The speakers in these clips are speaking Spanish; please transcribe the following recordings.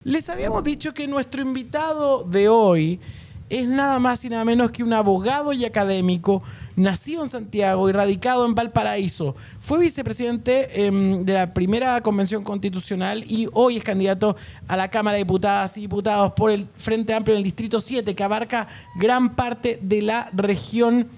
Les habíamos dicho que nuestro invitado de hoy es nada más y nada menos que un abogado y académico nacido en Santiago y radicado en Valparaíso. Fue vicepresidente de la primera convención constitucional y hoy es candidato a la Cámara de Diputadas y Diputados por el Frente Amplio en el Distrito 7, que abarca gran parte de la región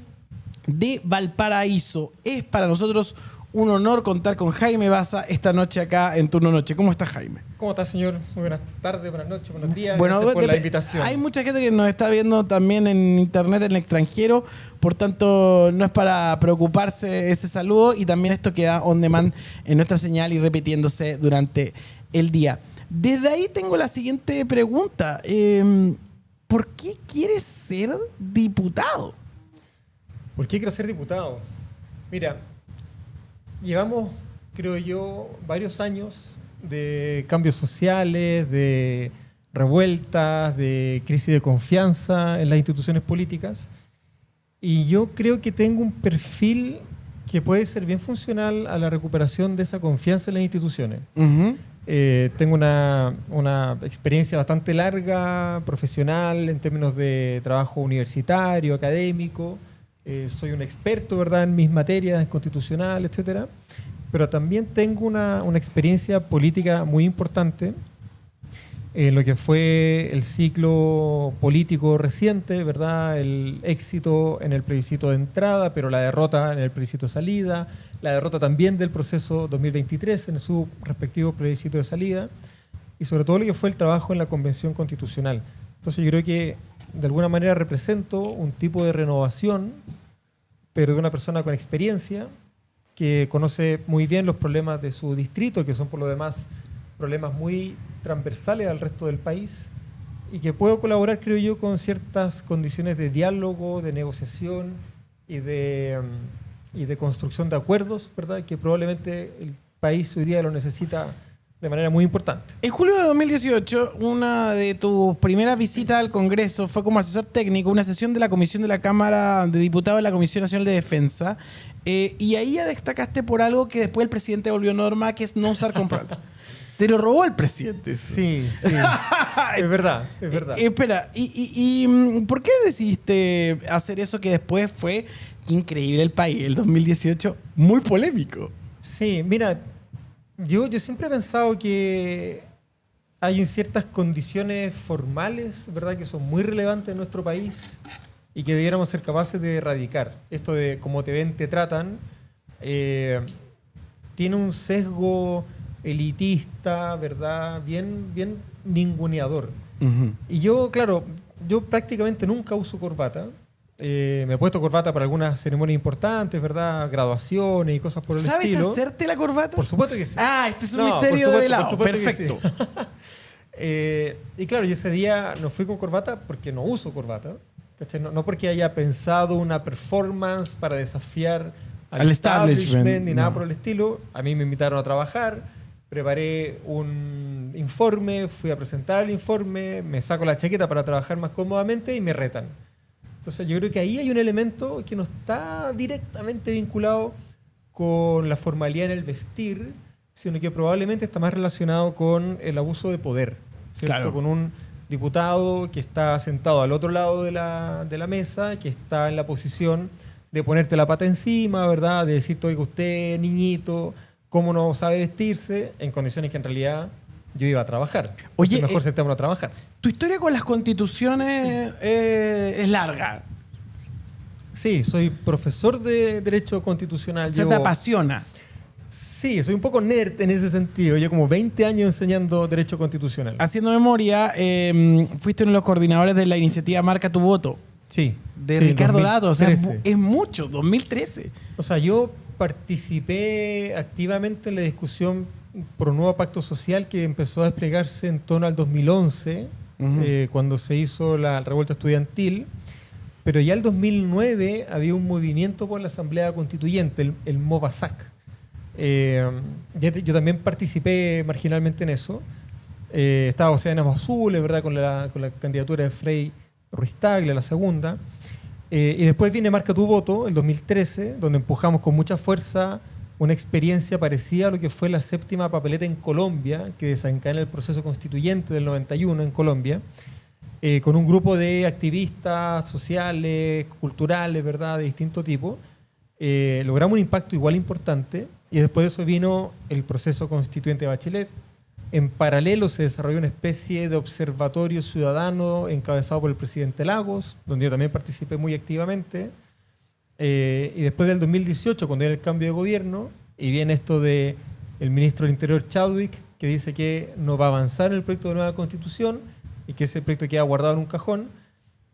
de Valparaíso. Es para nosotros un honor contar con Jaime Baza esta noche acá en Turno Noche. ¿Cómo está, Jaime? ¿Cómo está, señor? Muy buenas tardes, buenas noches, buenos días. Bueno, gracias por la invitación. Hay mucha gente que nos está viendo también en internet en el extranjero, por tanto no es para preocuparse ese saludo, y también esto queda on demand en nuestra señal y repitiéndose durante el día. Desde ahí tengo la siguiente pregunta. ¿Por qué quieres ser diputado? ¿Por qué quiero ser diputado? Mira, llevamos, creo yo, varios años de cambios sociales, de revueltas, de crisis de confianza en las instituciones políticas. Y yo creo que tengo un perfil que puede ser bien funcional a la recuperación de esa confianza en las instituciones. Tengo una experiencia bastante larga, profesional, en términos de trabajo universitario, académico. Soy un experto, ¿verdad?, en mis materias constitucional, etcétera. Pero también tengo una experiencia política muy importante en lo que fue el ciclo político reciente, ¿verdad? El éxito en el plebiscito de entrada, pero la derrota en el plebiscito de salida, la derrota también del proceso 2023 en su respectivo plebiscito de salida, y sobre todo lo que fue el trabajo en la Convención Constitucional. Entonces yo creo que de alguna manera represento un tipo de renovación, pero de una persona con experiencia, que conoce muy bien los problemas de su distrito, que son por lo demás problemas muy transversales al resto del país, y que puedo colaborar, creo yo, con ciertas condiciones de diálogo, de negociación y de construcción de acuerdos, ¿verdad?, que probablemente el país hoy día lo necesita de manera muy importante. En julio de 2018, una de tus primeras visitas al Congreso fue como asesor técnico, una sesión de la Comisión de la Cámara de Diputados de la Comisión Nacional de Defensa, y ahí ya destacaste por algo que después el presidente volvió norma, que es no usar comprobante. Te lo robó el presidente. Eso. Sí. Es verdad. Espera, ¿y por qué decidiste hacer eso que después fue increíble el país, el 2018, muy polémico? Sí, mira, yo siempre he pensado que hay ciertas condiciones formales, ¿verdad?, que son muy relevantes en nuestro país y que debiéramos ser capaces de erradicar. Esto de cómo te ven, te tratan, tiene un sesgo elitista, ¿verdad?, bien ninguneador. Y yo, claro, yo prácticamente nunca uso corbata. Me he puesto corbata para algunas ceremonias importantes, ¿verdad?, graduaciones y cosas por el estilo. ¿Sabes hacerte la corbata? Por supuesto que sí. Ah, este es un misterio de velado. Perfecto. Y claro, yo ese día no fui con corbata porque no uso corbata, ¿cachai? No porque haya pensado una performance para desafiar al establishment ni nada por el estilo. A mí me invitaron a trabajar, preparé un informe, fui a presentar el informe, me saco la chaqueta para trabajar más cómodamente y me retan. Entonces yo creo que ahí hay un elemento que no está directamente vinculado con la formalidad en el vestir, sino que probablemente está más relacionado con el abuso de poder, ¿cierto? Claro. Con un diputado que está sentado al otro lado de la mesa, que está en la posición de ponerte la pata encima, ¿verdad?, de decirte, oiga, usted, niñito, ¿cómo no sabe vestirse? En condiciones que en realidad yo iba a trabajar. Oye, mejor sentémonos a trabajar. Tu historia con las constituciones es larga. Sí, soy profesor de Derecho Constitucional. ¿Se te apasiona? Sí, soy un poco nerd en ese sentido. Llevo como 20 años enseñando Derecho Constitucional. Haciendo memoria, fuiste uno de los coordinadores de la iniciativa Marca tu Voto. Sí. De Ricardo Lato. O sea, es mucho, 2013. O sea, yo participé activamente en la discusión por un nuevo pacto social que empezó a desplegarse en torno al 2011, cuando se hizo la revuelta estudiantil. Pero ya el 2009 había un movimiento por la Asamblea Constituyente, el MOVASAC. Yo también participé marginalmente en eso. Estaba Océanos Azules, ¿verdad?, con la candidatura de Frei Ruiz Tagle, la segunda. Y después viene Marca tu Voto, el 2013, donde empujamos con mucha fuerza una experiencia parecida a lo que fue la séptima papeleta en Colombia, que desencadena el proceso constituyente del 91 en Colombia, con un grupo de activistas sociales, culturales, ¿verdad?, de distinto tipo. Logramos un impacto igual importante y después de eso vino el proceso constituyente de Bachelet. En paralelo se desarrolló una especie de observatorio ciudadano encabezado por el presidente Lagos, donde yo también participé muy activamente. Y después del 2018, cuando viene el cambio de gobierno, y viene esto del ministro del Interior Chadwick, que dice que no va a avanzar en el proyecto de nueva constitución y que ese proyecto queda guardado en un cajón.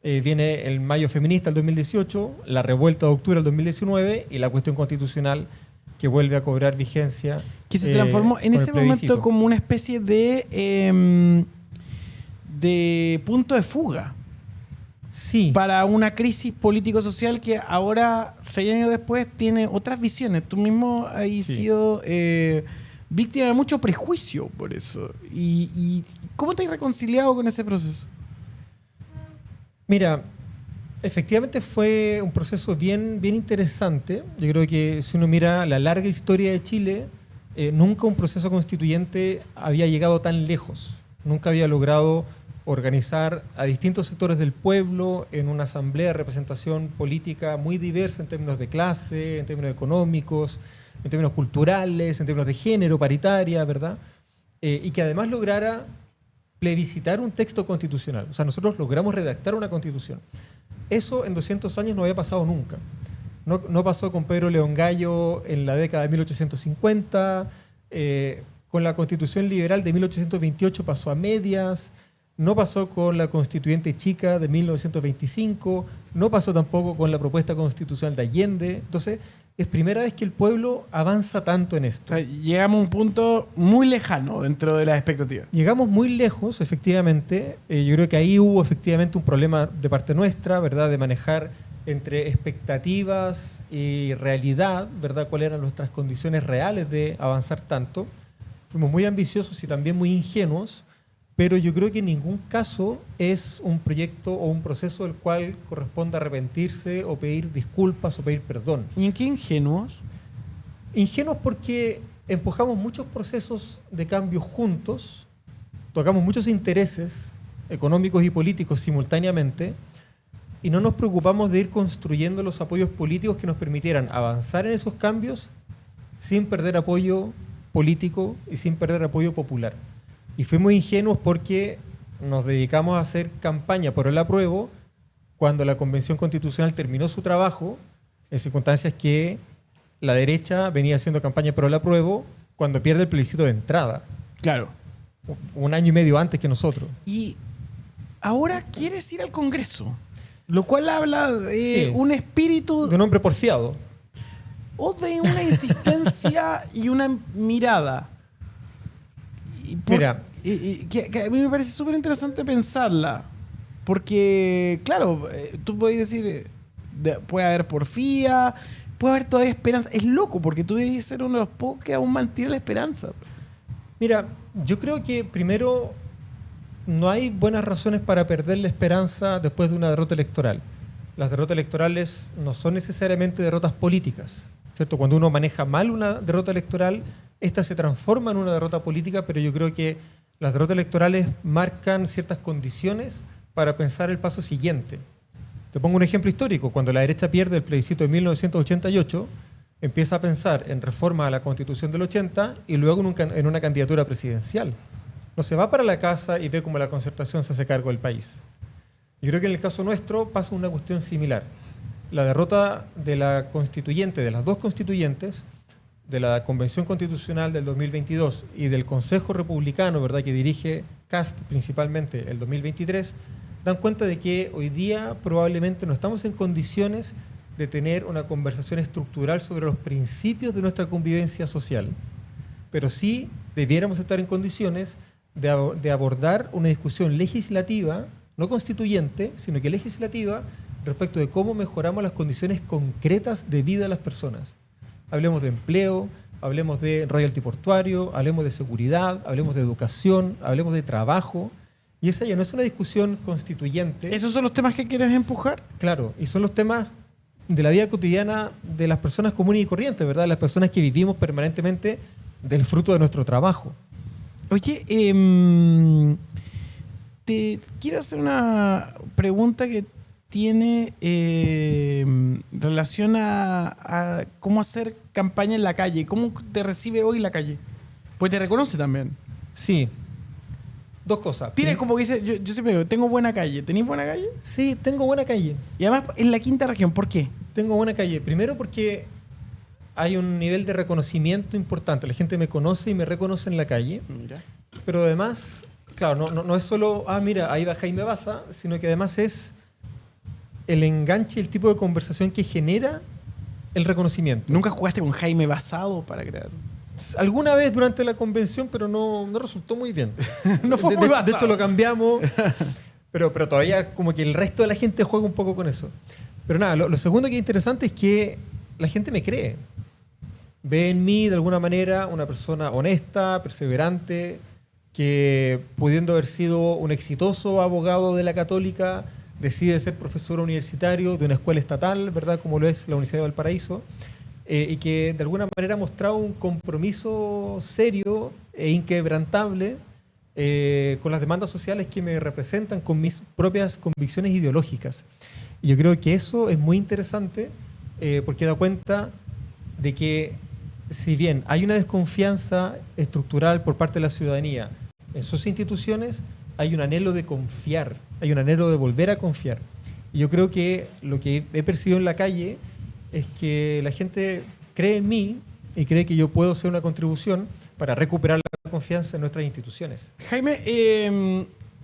Viene el Mayo Feminista del 2018, la revuelta de octubre del 2019 y la cuestión constitucional que vuelve a cobrar vigencia. Que se transformó en ese momento como una especie de punto de fuga. Sí. Para una crisis político-social que ahora, 6 años después, tiene otras visiones. Tú mismo has sido víctima de mucho prejuicio por eso. ¿Y cómo te has reconciliado con ese proceso? Mira, efectivamente fue un proceso bien interesante. Yo creo que si uno mira la larga historia de Chile, nunca un proceso constituyente había llegado tan lejos. Nunca había logrado organizar a distintos sectores del pueblo en una asamblea de representación política muy diversa en términos de clase, en términos económicos, en términos culturales, en términos de género, paritaria, ¿verdad? Y que además lograra plebiscitar un texto constitucional. O sea, nosotros logramos redactar una constitución. Eso en 200 años no había pasado nunca. No pasó con Pedro León Gallo en la década de 1850, con la Constitución Liberal de 1828 pasó a medias, no pasó con la Constituyente Chica de 1925, no pasó tampoco con la propuesta constitucional de Allende. Entonces, es primera vez que el pueblo avanza tanto en esto. O sea, llegamos a un punto muy lejano dentro de las expectativas. Llegamos muy lejos, efectivamente. Yo creo que ahí hubo efectivamente un problema de parte nuestra, ¿verdad?, de manejar entre expectativas y realidad, ¿verdad?, cuáles eran nuestras condiciones reales de avanzar tanto. Fuimos muy ambiciosos y también muy ingenuos, pero yo creo que en ningún caso es un proyecto o un proceso del cual corresponda arrepentirse o pedir disculpas o pedir perdón. ¿Y en qué ingenuos? Ingenuos porque empujamos muchos procesos de cambio juntos, tocamos muchos intereses económicos y políticos simultáneamente y no nos preocupamos de ir construyendo los apoyos políticos que nos permitieran avanzar en esos cambios sin perder apoyo político y sin perder apoyo popular. Y fuimos ingenuos porque nos dedicamos a hacer campaña por el apruebo cuando la Convención Constitucional terminó su trabajo, en circunstancias que la derecha venía haciendo campaña por el apruebo cuando pierde el plebiscito de entrada. Claro. Un año y medio antes que nosotros. Y ahora quieres ir al Congreso, lo cual habla de un espíritu... De un hombre porfiado. O de una insistencia y una mirada. Mira... Que a mí me parece súper interesante pensarla. Porque, claro, tú puedes decir, puede haber porfía, puede haber todavía esperanza. Es loco, porque tú debes ser uno de los pocos que aún mantiene la esperanza. Mira, yo creo que primero no hay buenas razones para perder la esperanza después de una derrota electoral. Las derrotas electorales no son necesariamente derrotas políticas, ¿cierto? Cuando uno maneja mal una derrota electoral, esta se transforma en una derrota política, pero yo creo que las derrotas electorales marcan ciertas condiciones para pensar el paso siguiente. Te pongo un ejemplo histórico. Cuando la derecha pierde el plebiscito de 1988, empieza a pensar en reforma a la Constitución del 80 y luego en una candidatura presidencial. No se va para la casa y ve cómo la concertación se hace cargo del país. Yo creo que en el caso nuestro pasa una cuestión similar. La derrota de la constituyente, de las dos constituyentes, de la Convención Constitucional del 2022 y del Consejo Republicano, ¿verdad?, que dirige Kast principalmente el 2023, dan cuenta de que hoy día probablemente no estamos en condiciones de tener una conversación estructural sobre los principios de nuestra convivencia social, pero sí debiéramos estar en condiciones de abordar una discusión legislativa, no constituyente, sino que legislativa, respecto de cómo mejoramos las condiciones concretas de vida de las personas. Hablemos de empleo, hablemos de royalty portuario, hablemos de seguridad, hablemos de educación, hablemos de trabajo. Y esa ya no es una discusión constituyente. ¿Esos son los temas que quieres empujar? Claro, y son los temas de la vida cotidiana de las personas comunes y corrientes, ¿verdad? Las personas que vivimos permanentemente del fruto de nuestro trabajo. Oye, te quiero hacer una pregunta que tiene relación a cómo hacer campaña en la calle. ¿Cómo te recibe hoy la calle? Pues te reconoce también. Sí. Dos cosas. Tienes como que dice, yo siempre digo, tengo buena calle. ¿Tenís buena calle? Sí, tengo buena calle. Y además en la quinta región, ¿por qué? Tengo buena calle. Primero porque hay un nivel de reconocimiento importante. La gente me conoce y me reconoce en la calle. Mira. Pero además, claro, no es solo, mira, ahí va Jaime Baza, sino que además es el enganche, el tipo de conversación que genera el reconocimiento. ¿Nunca jugaste con Jaime Basado para crear? Alguna vez durante la convención, pero no resultó muy bien. No fue muy basado. De hecho, lo cambiamos, pero todavía como que el resto de la gente juega un poco con eso. Pero nada, lo segundo que es interesante es que la gente me cree. Ve en mí, de alguna manera, una persona honesta, perseverante, que pudiendo haber sido un exitoso abogado de la Católica, decide ser profesor universitario de una escuela estatal, ¿verdad? Como lo es la Universidad de Valparaíso, y que de alguna manera ha mostrado un compromiso serio e inquebrantable con las demandas sociales que me representan, con mis propias convicciones ideológicas. Y yo creo que eso es muy interesante porque da cuenta de que si bien hay una desconfianza estructural por parte de la ciudadanía en sus instituciones, hay un anhelo de confiar, hay un anhelo de volver a confiar. Y yo creo que lo que he percibido en la calle es que la gente cree en mí y cree que yo puedo hacer una contribución para recuperar la confianza en nuestras instituciones. Jaime,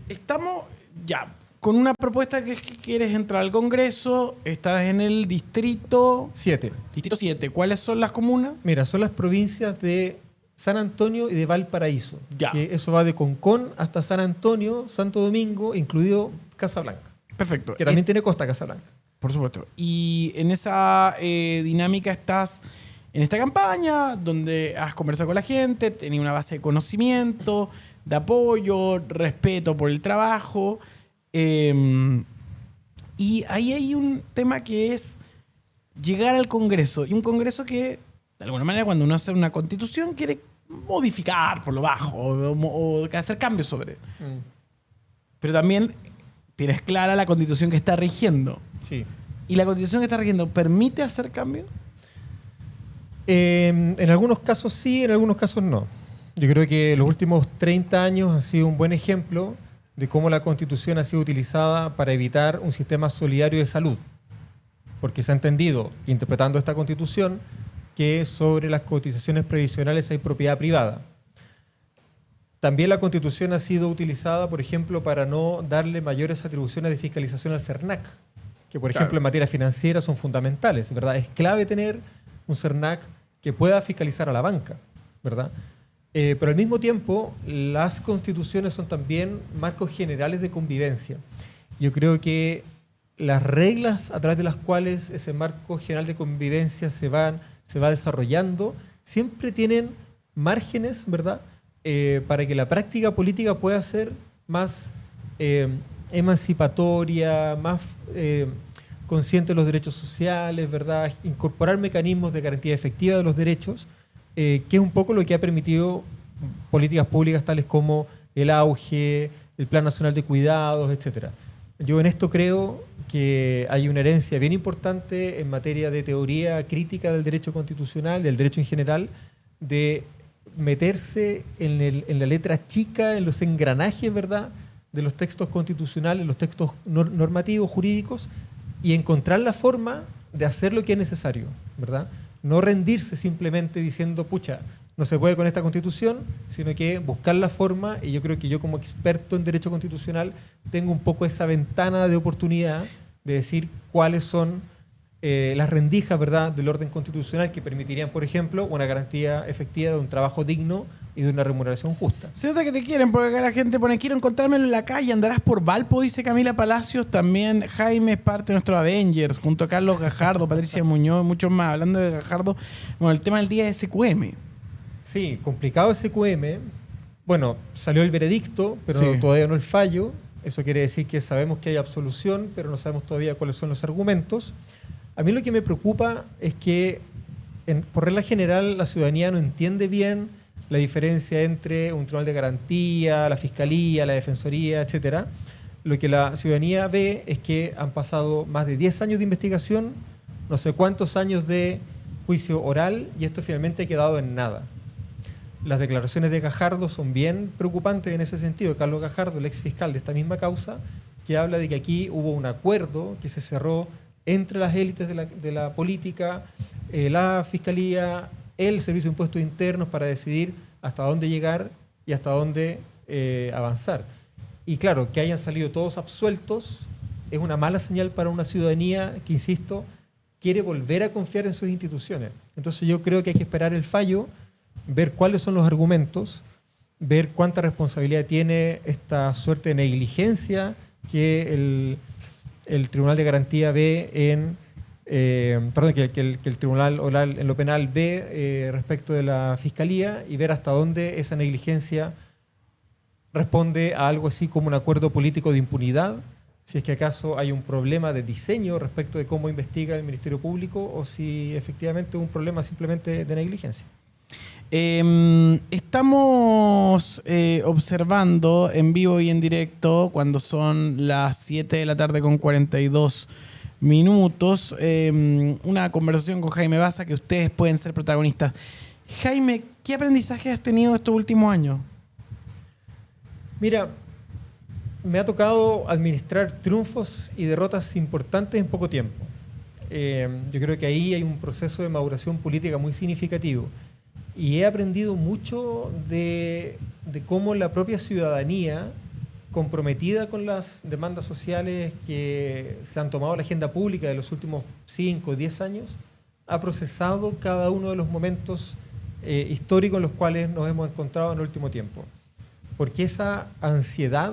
estamos ya con una propuesta que es que quieres entrar al Congreso, estás en el distrito 7. Distrito 7. ¿Cuáles son las comunas? Mira, son las provincias de San Antonio y de Valparaíso. Ya. Que eso va de Concón hasta San Antonio, Santo Domingo, incluido Casablanca. Perfecto. Que también tiene costa Casablanca. Por supuesto. Y en esa dinámica estás en esta campaña donde has conversado con la gente, tenías una base de conocimiento, de apoyo, respeto por el trabajo. Y ahí hay un tema que es llegar al Congreso. Y un Congreso que, de alguna manera, cuando uno hace una constitución, quiere modificar por lo bajo o hacer cambios sobre. Pero también tienes clara la constitución que está rigiendo. Sí. ¿Y la constitución que está rigiendo permite hacer cambios? En algunos casos sí, en algunos casos no. Yo creo que los últimos 30 años han sido un buen ejemplo de cómo la Constitución ha sido utilizada para evitar un sistema solidario de salud. Porque se ha entendido, interpretando esta Constitución, que sobre las cotizaciones previsionales hay propiedad privada. También la Constitución ha sido utilizada, por ejemplo, para no darle mayores atribuciones de fiscalización al CERNAC, que, por ejemplo, en materia financiera son fundamentales, ¿verdad? Es clave tener un CERNAC que pueda fiscalizar a la banca, ¿verdad? Pero al mismo tiempo, las constituciones son también marcos generales de convivencia. Yo creo que las reglas a través de las cuales ese marco general de convivencia se va desarrollando siempre tienen márgenes, ¿verdad? Para que la práctica política pueda ser más emancipatoria, más consciente de los derechos sociales, ¿verdad? Incorporar mecanismos de garantía efectiva de los derechos, que es un poco lo que ha permitido políticas públicas tales como el auge, el Plan Nacional de Cuidados, etc. Yo en esto creo que hay una herencia bien importante en materia de teoría crítica del derecho constitucional, del derecho en general, de meterse en la letra chica, en los engranajes, ¿verdad?, de los textos constitucionales, los textos normativos, jurídicos, y encontrar la forma de hacer lo que es necesario, ¿verdad? No rendirse simplemente diciendo, pucha, no se puede con esta Constitución, sino que buscar la forma, y yo creo que yo como experto en derecho constitucional tengo un poco esa ventana de oportunidad de decir cuáles son las rendijas, ¿verdad?, del orden constitucional que permitirían, por ejemplo, una garantía efectiva de un trabajo digno y de una remuneración justa. Se nota que te quieren, porque acá la gente pone, quiero encontrármelo en la calle, andarás por Valpo, dice Camila Palacios. También Jaime es parte de nuestro Avengers, junto a Carlos Gajardo, Patricia Muñoz, muchos más. Hablando de Gajardo, bueno, el tema del día es SQM. Sí, complicado SQM. Bueno, salió el veredicto, pero Sí. todavía no el fallo. Eso quiere decir que sabemos que hay absolución, pero no sabemos todavía cuáles son los argumentos. A mí lo que me preocupa es que, por regla general, la ciudadanía no entiende bien la diferencia entre un tribunal de garantía, la fiscalía, la defensoría, etcétera. Lo que la ciudadanía ve es que han pasado más de 10 años de investigación, no sé cuántos años de juicio oral, y esto finalmente ha quedado en nada. Las declaraciones de Gajardo son bien preocupantes en ese sentido. Carlos Gajardo, el ex fiscal de esta misma causa, que habla de que aquí hubo un acuerdo que se cerró entre las élites de la política, la fiscalía, el Servicio de Impuestos Internos, para decidir hasta dónde llegar y hasta dónde avanzar. Y claro, que hayan salido todos absueltos es una mala señal para una ciudadanía que, insisto, quiere volver a confiar en sus instituciones. Entonces yo creo que hay que esperar el fallo, ver cuáles son los argumentos, ver cuánta responsabilidad tiene esta suerte de negligencia que el Tribunal de Garantía ve en... que el Tribunal Oral en lo penal ve respecto de la Fiscalía, y ver hasta dónde esa negligencia responde a algo así como un acuerdo político de impunidad, si es que acaso hay un problema de diseño respecto de cómo investiga el Ministerio Público, o si efectivamente es un problema simplemente de negligencia. Estamos observando en vivo y en directo, cuando son las 7 de la tarde con 42 minutos, una conversación con Jaime Baza, que ustedes pueden ser protagonistas. Jaime, ¿qué aprendizaje has tenido estos últimos años? Mira, me ha tocado administrar triunfos y derrotas importantes en poco tiempo. Yo creo que ahí hay un proceso de maduración política muy significativo. Y he aprendido mucho de cómo la propia ciudadanía, comprometida con las demandas sociales que se han tomado en la agenda pública de los últimos 5 o 10 años, ha procesado cada uno de los momentos históricos en los cuales nos hemos encontrado en el último tiempo. Porque esa ansiedad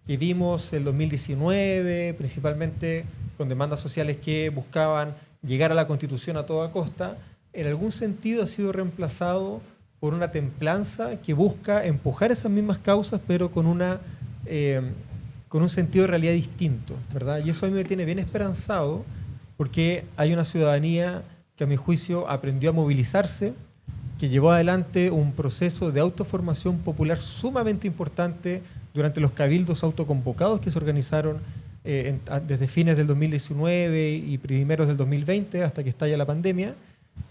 que vimos en 2019, principalmente con demandas sociales que buscaban llegar a la Constitución a toda costa, en algún sentido ha sido reemplazado por una templanza que busca empujar esas mismas causas, pero con un sentido de realidad distinto, ¿verdad? Y eso a mí me tiene bien esperanzado, porque hay una ciudadanía que, a mi juicio, aprendió a movilizarse, que llevó adelante un proceso de autoformación popular sumamente importante durante los cabildos autoconvocados que se organizaron desde fines del 2019 y primeros del 2020 hasta que estalla la pandemia,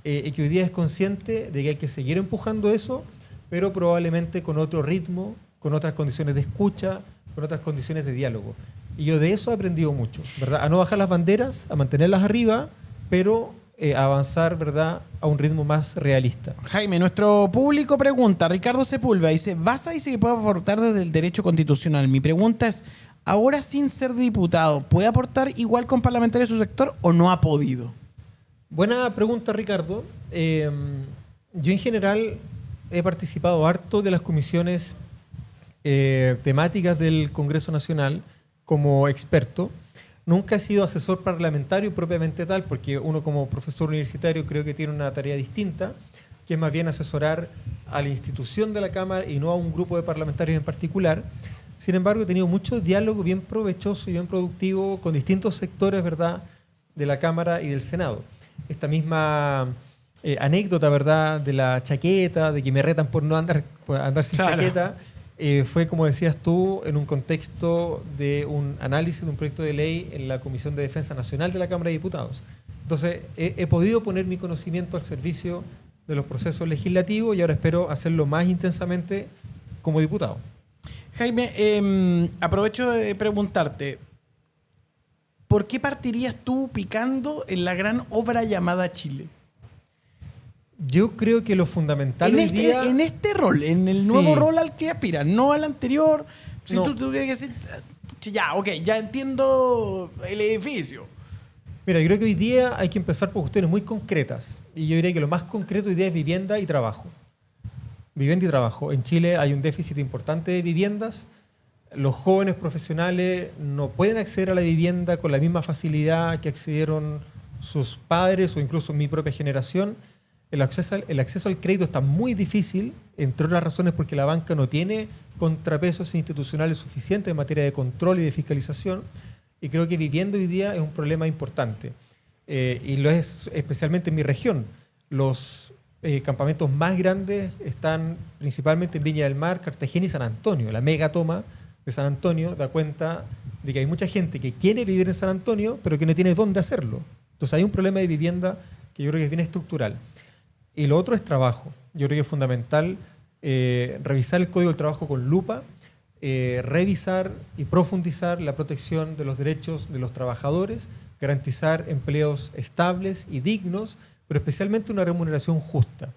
y que hoy día es consciente de que hay que seguir empujando eso, pero probablemente con otro ritmo, con otras condiciones de escucha, con otras condiciones de diálogo. Y yo de eso he aprendido mucho, ¿verdad? A no bajar las banderas, a mantenerlas arriba, pero a avanzar, ¿verdad?, a un ritmo más realista. Jaime, nuestro público pregunta, Ricardo Sepúlveda dice, Baza dice que puede aportar desde el derecho constitucional. Mi pregunta es, ahora sin ser diputado, ¿puede aportar igual con parlamentarios de su sector o no ha podido? Buena pregunta, Ricardo. Yo en general he participado harto de las comisiones temáticas del Congreso Nacional como experto. Nunca he sido asesor parlamentario propiamente tal, porque uno como profesor universitario creo que tiene una tarea distinta, que es más bien asesorar a la institución de la Cámara y no a un grupo de parlamentarios en particular. Sin embargo, he tenido mucho diálogo bien provechoso y bien productivo con distintos sectores, ¿verdad?, de la Cámara y del Senado. Esta misma anécdota, ¿verdad?, de la chaqueta, de que me retan por no andar sin chaqueta, fue, como decías tú, en un contexto de un análisis de un proyecto de ley en la Comisión de Defensa Nacional de la Cámara de Diputados. Entonces, he podido poner mi conocimiento al servicio de los procesos legislativos y ahora espero hacerlo más intensamente como diputado. Jaime, aprovecho de preguntarte, ¿por qué partirías tú picando en la gran obra llamada Chile? Yo creo que lo fundamental hoy día... En este rol, en el nuevo rol al que aspiras, no al anterior. Si tú tuvieras que decir, ya, ok, ya entiendo el edificio. Mira, yo creo que hoy día hay que empezar por cuestiones muy concretas. Y yo diría que lo más concreto hoy día es vivienda y trabajo. Vivienda y trabajo. En Chile hay un déficit importante de viviendas. Los jóvenes profesionales no pueden acceder a la vivienda con la misma facilidad que accedieron sus padres o incluso mi propia generación. El acceso al crédito está muy difícil, entre otras razones porque la banca no tiene contrapesos institucionales suficientes en materia de control y de fiscalización. Y creo que vivienda hoy día es un problema importante. y lo es especialmente en mi región. Los campamentos más grandes están principalmente en Viña del Mar, Cartagena y San Antonio. La megatoma de San Antonio da cuenta de que hay mucha gente que quiere vivir en San Antonio, pero que no tiene dónde hacerlo. Entonces hay un problema de vivienda que yo creo que es bien estructural. Y lo otro es trabajo. Yo creo que es fundamental revisar el Código del Trabajo con lupa, revisar y profundizar la protección de los derechos de los trabajadores, garantizar empleos estables y dignos, pero especialmente una remuneración justa.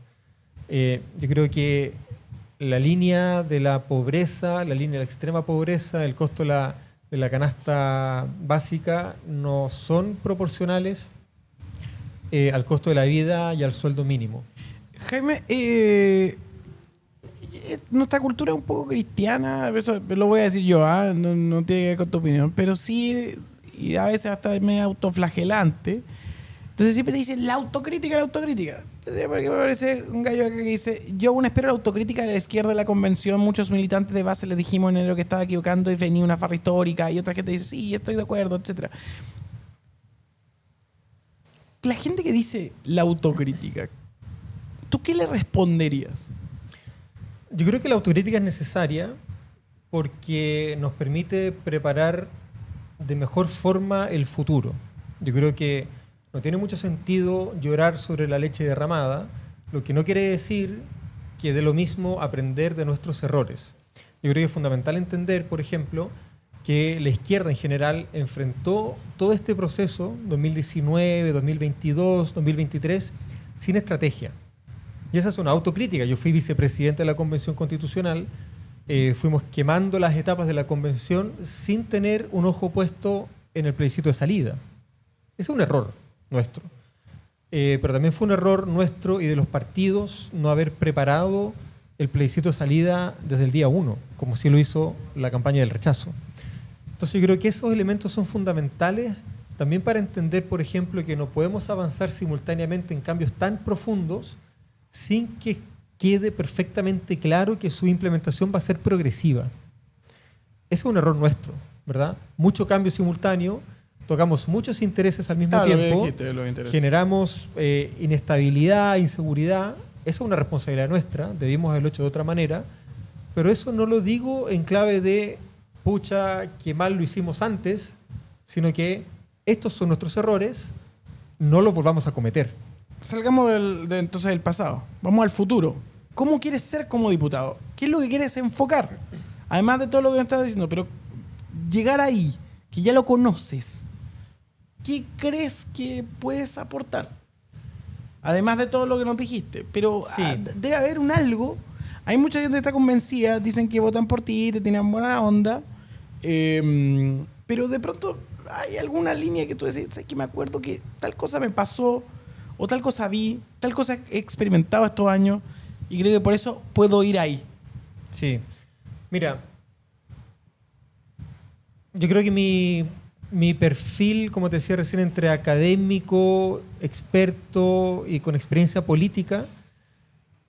Yo creo que la línea de la pobreza, la línea de la extrema pobreza, el costo de la canasta básica no son proporcionales al costo de la vida y al sueldo mínimo. Jaime, nuestra cultura es un poco cristiana, eso lo voy a decir yo, no tiene que ver con tu opinión, pero sí, y a veces hasta es medio autoflagelante. Entonces siempre te dicen la autocrítica, la autocrítica. Porque me parece un gallo acá que dice, yo aún espero la autocrítica de la izquierda de la convención, muchos militantes de base les dijimos en enero que estaba equivocando y venía una farra histórica, y otra gente dice, sí, estoy de acuerdo, etc. La gente que dice la autocrítica, ¿tú qué le responderías? Yo creo que la autocrítica es necesaria porque nos permite preparar de mejor forma el futuro. Yo creo que no tiene mucho sentido llorar sobre la leche derramada, lo que no quiere decir que dé lo mismo aprender de nuestros errores. Yo creo que es fundamental entender, por ejemplo, que la izquierda en general enfrentó todo este proceso, 2019, 2022, 2023, sin estrategia. Y esa es una autocrítica. Yo fui vicepresidente de la Convención Constitucional, fuimos quemando las etapas de la Convención sin tener un ojo puesto en el plebiscito de salida. Ese es un error nuestro. Pero también fue un error nuestro y de los partidos no haber preparado el plebiscito de salida desde el día 1, como sí lo hizo la campaña del rechazo. Entonces yo creo que esos elementos son fundamentales también para entender, por ejemplo, que no podemos avanzar simultáneamente en cambios tan profundos sin que quede perfectamente claro que su implementación va a ser progresiva. Ese es un error nuestro, ¿verdad? Mucho cambio simultáneo, tocamos muchos intereses al mismo tiempo, generamos inestabilidad, inseguridad. Esa es una responsabilidad nuestra, debimos haberlo hecho de otra manera, pero eso no lo digo en clave de pucha, que mal lo hicimos antes, sino que estos son nuestros errores, no los volvamos a cometer. Salgamos entonces del pasado, vamos al futuro. ¿Cómo quieres ser como diputado? ¿Qué es lo que quieres enfocar? Además de todo lo que me estabas diciendo, pero llegar ahí, que ya lo conoces, ¿qué crees que puedes aportar? Además de todo lo que nos dijiste, pero sí, debe haber un algo. Hay mucha gente que está convencida, dicen que votan por ti, te tienen buena onda, pero de pronto hay alguna línea que tú decís, ¿sabes que me acuerdo que tal cosa me pasó, o tal cosa vi, tal cosa he experimentado estos años, y creo que por eso puedo ir ahí? Sí. Mira, yo creo que mi perfil, como te decía recién, entre académico, experto y con experiencia política,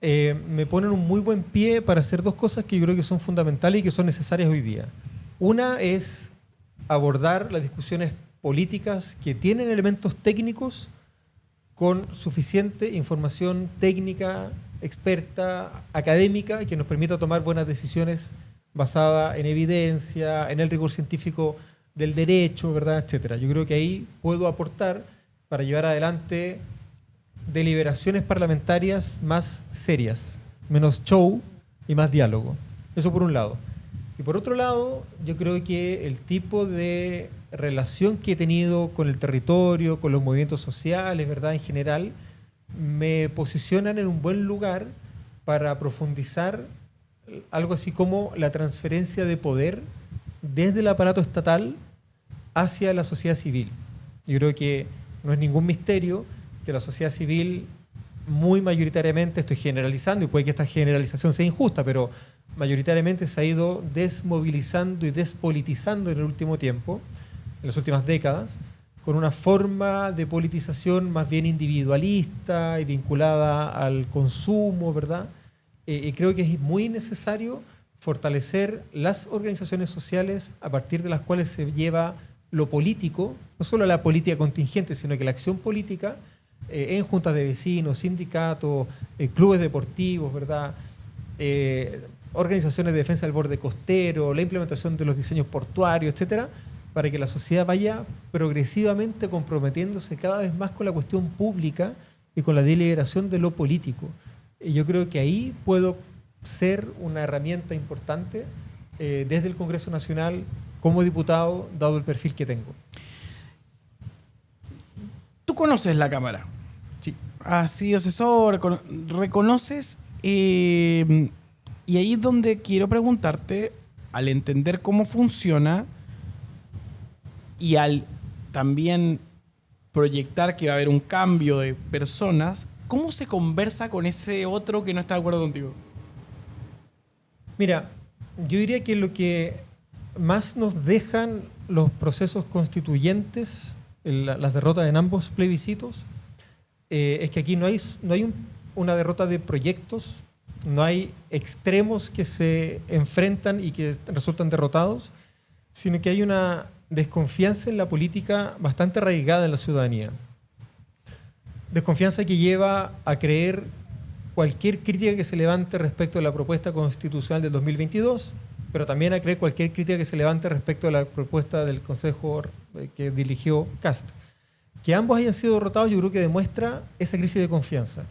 me ponen un muy buen pie para hacer dos cosas que yo creo que son fundamentales y que son necesarias hoy día. Una es abordar las discusiones políticas que tienen elementos técnicos con suficiente información técnica, experta, académica, que nos permita tomar buenas decisiones basadas en evidencia, en el rigor científico del derecho, ¿verdad?, etcétera. Yo creo que ahí puedo aportar para llevar adelante deliberaciones parlamentarias más serias, menos show y más diálogo. Eso por un lado. Y por otro lado, yo creo que el tipo de relación que he tenido con el territorio, con los movimientos sociales, ¿verdad?, en general, me posicionan en un buen lugar para profundizar algo así como la transferencia de poder desde el aparato estatal hacia la sociedad civil. Yo creo que no es ningún misterio que la sociedad civil muy mayoritariamente, estoy generalizando y puede que esta generalización sea injusta, pero mayoritariamente se ha ido desmovilizando y despolitizando en el último tiempo, en las últimas décadas, con una forma de politización más bien individualista y vinculada al consumo, ¿verdad? Y creo que es muy necesario fortalecer las organizaciones sociales a partir de las cuales se lleva lo político, no solo la política contingente, sino que la acción política en juntas de vecinos, sindicatos, clubes deportivos, ¿verdad? Organizaciones de defensa del borde costero, la implementación de los diseños portuarios, etcétera, para que la sociedad vaya progresivamente comprometiéndose cada vez más con la cuestión pública y con la deliberación de lo político. Y yo creo que ahí puedo ser una herramienta importante desde el Congreso Nacional como diputado, dado el perfil que tengo. Tú conoces la Cámara. Sí. Has sido asesor, reconoces. Y ahí es donde quiero preguntarte, al entender cómo funciona y al también proyectar que va a haber un cambio de personas, ¿cómo se conversa con ese otro que no está de acuerdo contigo? Mira, yo diría que lo que más nos dejan los procesos constituyentes, las derrotas en ambos plebiscitos, es que aquí no hay una derrota de proyectos, no hay extremos que se enfrentan y que resultan derrotados, sino que hay una desconfianza en la política bastante arraigada en la ciudadanía. Desconfianza que lleva a creer cualquier crítica que se levante respecto de la propuesta constitucional del 2022, pero también a creer cualquier crítica que se levante respecto de la propuesta del Consejo que dirigió Kast. Que ambos hayan sido derrotados yo creo que demuestra esa crisis de confianza.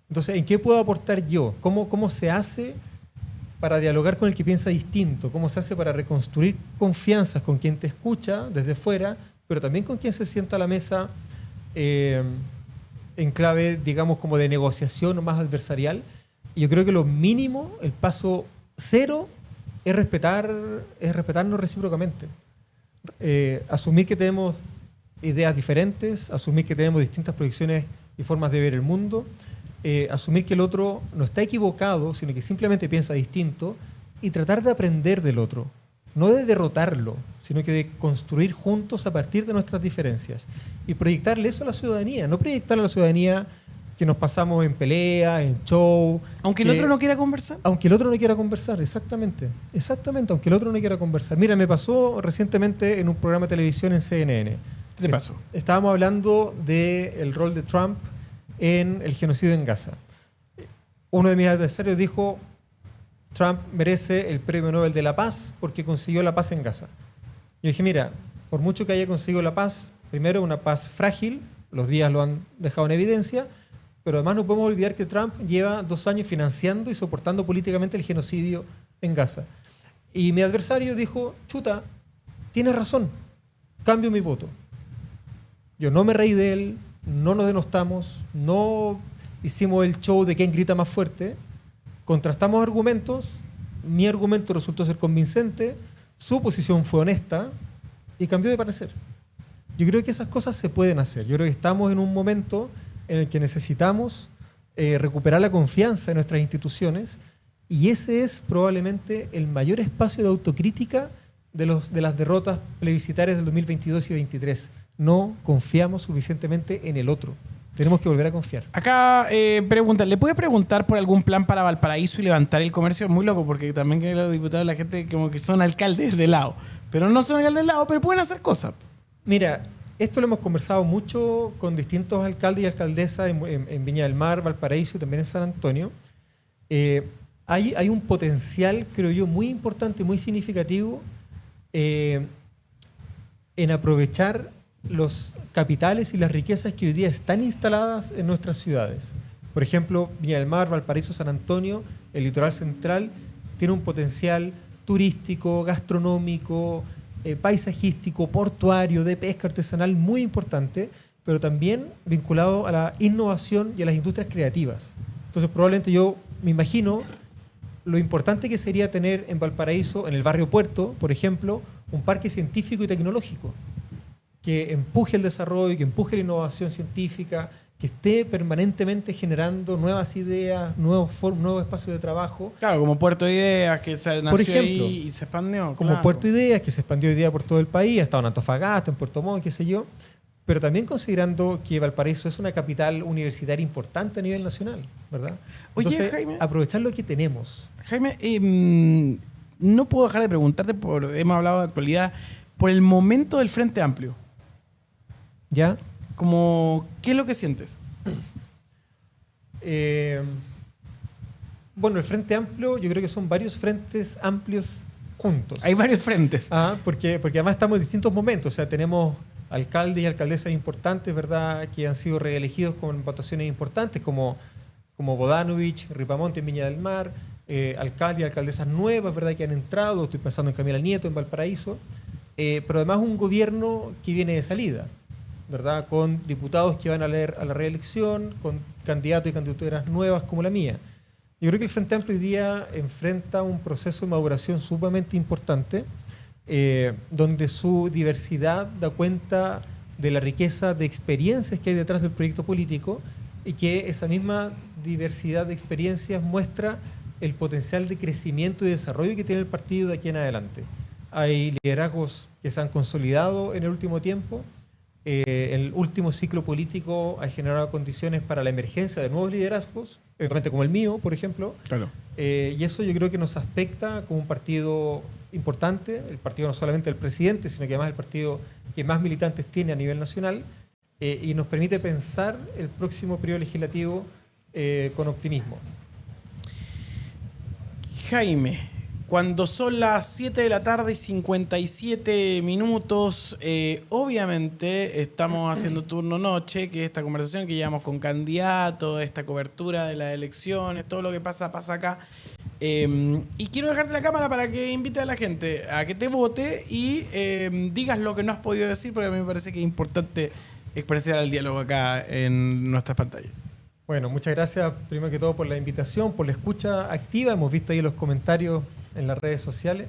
Entonces, ¿en qué puedo aportar yo? ¿Cómo se hace para dialogar con el que piensa distinto? ¿Cómo se hace para reconstruir confianzas con quien te escucha desde fuera, pero también con quien se sienta a la mesa en clave, digamos, como de negociación o más adversarial? Y yo creo que lo mínimo, el paso cero, es respetarnos recíprocamente. Asumir que tenemos ideas diferentes, asumir que tenemos distintas proyecciones y formas de ver el mundo, asumir que el otro no está equivocado, sino que simplemente piensa distinto, y tratar de aprender del otro, no de derrotarlo, sino que de construir juntos a partir de nuestras diferencias y proyectarle eso a la ciudadanía, no proyectarle a la ciudadanía que nos pasamos en pelea, en show. Aunque el otro no quiera conversar. Aunque el otro no quiera conversar, exactamente, aunque el otro no quiera conversar. Mira, me pasó recientemente en un programa de televisión en CNN. ¿Qué te pasó? Estábamos hablando del rol de Trump en el genocidio en Gaza. Uno de mis adversarios dijo: Trump merece el Premio Nobel de la Paz porque consiguió la paz en Gaza. Yo dije, mira, por mucho que haya conseguido la paz, primero una paz frágil, los días lo han dejado en evidencia, pero además no podemos olvidar que Trump lleva 2 años financiando y soportando políticamente el genocidio en Gaza. Y mi adversario dijo, chuta, tienes razón, cambio mi voto. Yo no me reí de él, no nos denostamos, no hicimos el show de quién grita más fuerte, contrastamos argumentos, mi argumento resultó ser convincente, su posición fue honesta y cambió de parecer. Yo creo que esas cosas se pueden hacer. Yo creo que estamos en un momento en el que necesitamos recuperar la confianza en nuestras instituciones, y ese es probablemente el mayor espacio de autocrítica de las derrotas plebiscitarias del 2022 y 2023. No confiamos suficientemente en el otro. Tenemos que volver a confiar. Acá preguntan, ¿le puede preguntar por algún plan para Valparaíso y levantar el comercio? Es muy loco porque también que los diputados, la gente como que son alcaldes de lado. Pero no son alcaldes de lado, pero pueden hacer cosas. Mira, esto lo hemos conversado mucho con distintos alcaldes y alcaldesas en Viña del Mar, Valparaíso y también en San Antonio. Hay un potencial, creo yo, muy importante, muy significativo en aprovechar los capitales y las riquezas que hoy día están instaladas en nuestras ciudades. Por ejemplo, Viña del Mar, Valparaíso, San Antonio, el litoral central tiene un potencial turístico, gastronómico, paisajístico, portuario, de pesca artesanal muy importante, pero también vinculado a la innovación y a las industrias creativas. Entonces, probablemente yo me imagino lo importante que sería tener en Valparaíso, en el barrio Puerto, por ejemplo, un parque científico y tecnológico que empuje el desarrollo, que empuje la innovación científica, que esté permanentemente generando nuevas ideas, nuevos espacios de trabajo. Claro, como Puerto Ideas, que se nació, por ejemplo, ahí y se expandió. Como claro. Puerto Ideas, que se expandió hoy día por todo el país, ha estado en Antofagasta, en Puerto Montt, qué sé yo, pero también considerando que Valparaíso es una capital universitaria importante a nivel nacional, ¿verdad? Oye, entonces, Jaime, aprovechar lo que tenemos. Jaime, no puedo dejar de preguntarte, hemos hablado de actualidad, por el momento del Frente Amplio. ¿Ya? Como, ¿qué es lo que sientes? Bueno, el Frente Amplio, yo creo que son varios frentes amplios juntos. Hay varios frentes. Porque además estamos en distintos momentos. O sea, tenemos alcaldes y alcaldesas importantes, ¿verdad?, que han sido reelegidos con votaciones importantes, como Bodanovich, Ripamonte en Viña del Mar, alcaldes y alcaldesas nuevas, ¿verdad?, que han entrado. Estoy pensando en Camila Nieto, en Valparaíso. Pero además un gobierno que viene de salida, ¿verdad?, con diputados que van a la reelección, con candidatos y candidaturas nuevas como la mía. Yo creo que el Frente Amplio hoy día enfrenta un proceso de maduración sumamente importante, donde su diversidad da cuenta de la riqueza de experiencias que hay detrás del proyecto político y que esa misma diversidad de experiencias muestra el potencial de crecimiento y desarrollo que tiene el partido de aquí en adelante. Hay liderazgos que se han consolidado en el último tiempo. El último ciclo político ha generado condiciones para la emergencia de nuevos liderazgos, realmente como el mío, por ejemplo. Claro. Y eso yo creo que nos aspecta como un partido importante, el partido no solamente del presidente, sino que además el partido que más militantes tiene a nivel nacional, y nos permite pensar el próximo periodo legislativo con optimismo. Jaime, cuando son las 7 de la tarde y 57 minutos, obviamente estamos haciendo turno noche, que es esta conversación que llevamos con candidatos, esta cobertura de las elecciones, todo lo que pasa acá. Y quiero dejarte la cámara para que invite a la gente a que te vote y digas lo que no has podido decir, porque a mí me parece que es importante expresar el diálogo acá en nuestras pantallas. Bueno, muchas gracias primero que todo por la invitación, por la escucha activa. Hemos visto ahí los comentarios en las redes sociales.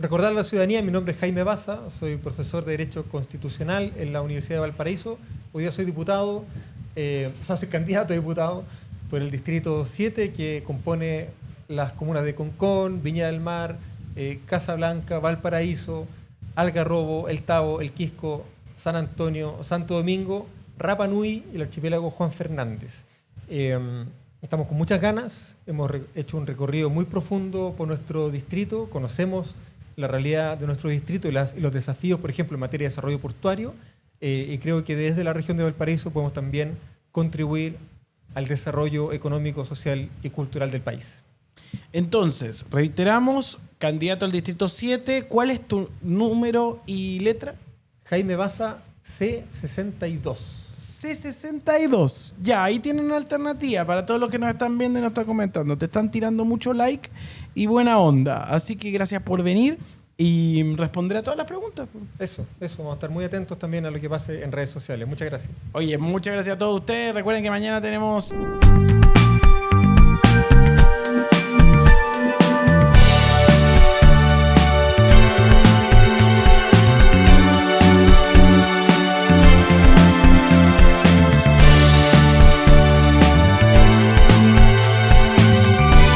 Recordar a la ciudadanía, mi nombre es Jaime Baza, soy profesor de Derecho Constitucional en la Universidad de Valparaíso. Hoy día soy diputado, soy candidato a diputado por el Distrito 7, que compone las comunas de Concón, Viña del Mar, Casablanca, Valparaíso, Algarrobo, El Tabo, El Quisco, San Antonio, Santo Domingo, Rapa Nui y el archipiélago Juan Fernández. Estamos con muchas ganas, hemos hecho un recorrido muy profundo por nuestro distrito, conocemos la realidad de nuestro distrito y los desafíos, por ejemplo, en materia de desarrollo portuario, y creo que desde la región de Valparaíso podemos también contribuir al desarrollo económico, social y cultural del país. Entonces, reiteramos, candidato al Distrito 7, ¿cuál es tu número y letra? Jaime Baza, C62. C62. Ya, ahí tienen una alternativa para todos los que nos están viendo y nos están comentando. Te están tirando mucho like y buena onda. Así que gracias por venir y responder a todas las preguntas. Eso. Vamos a estar muy atentos también a lo que pase en redes sociales. Muchas gracias. Oye, muchas gracias a todos ustedes. Recuerden que mañana tenemos...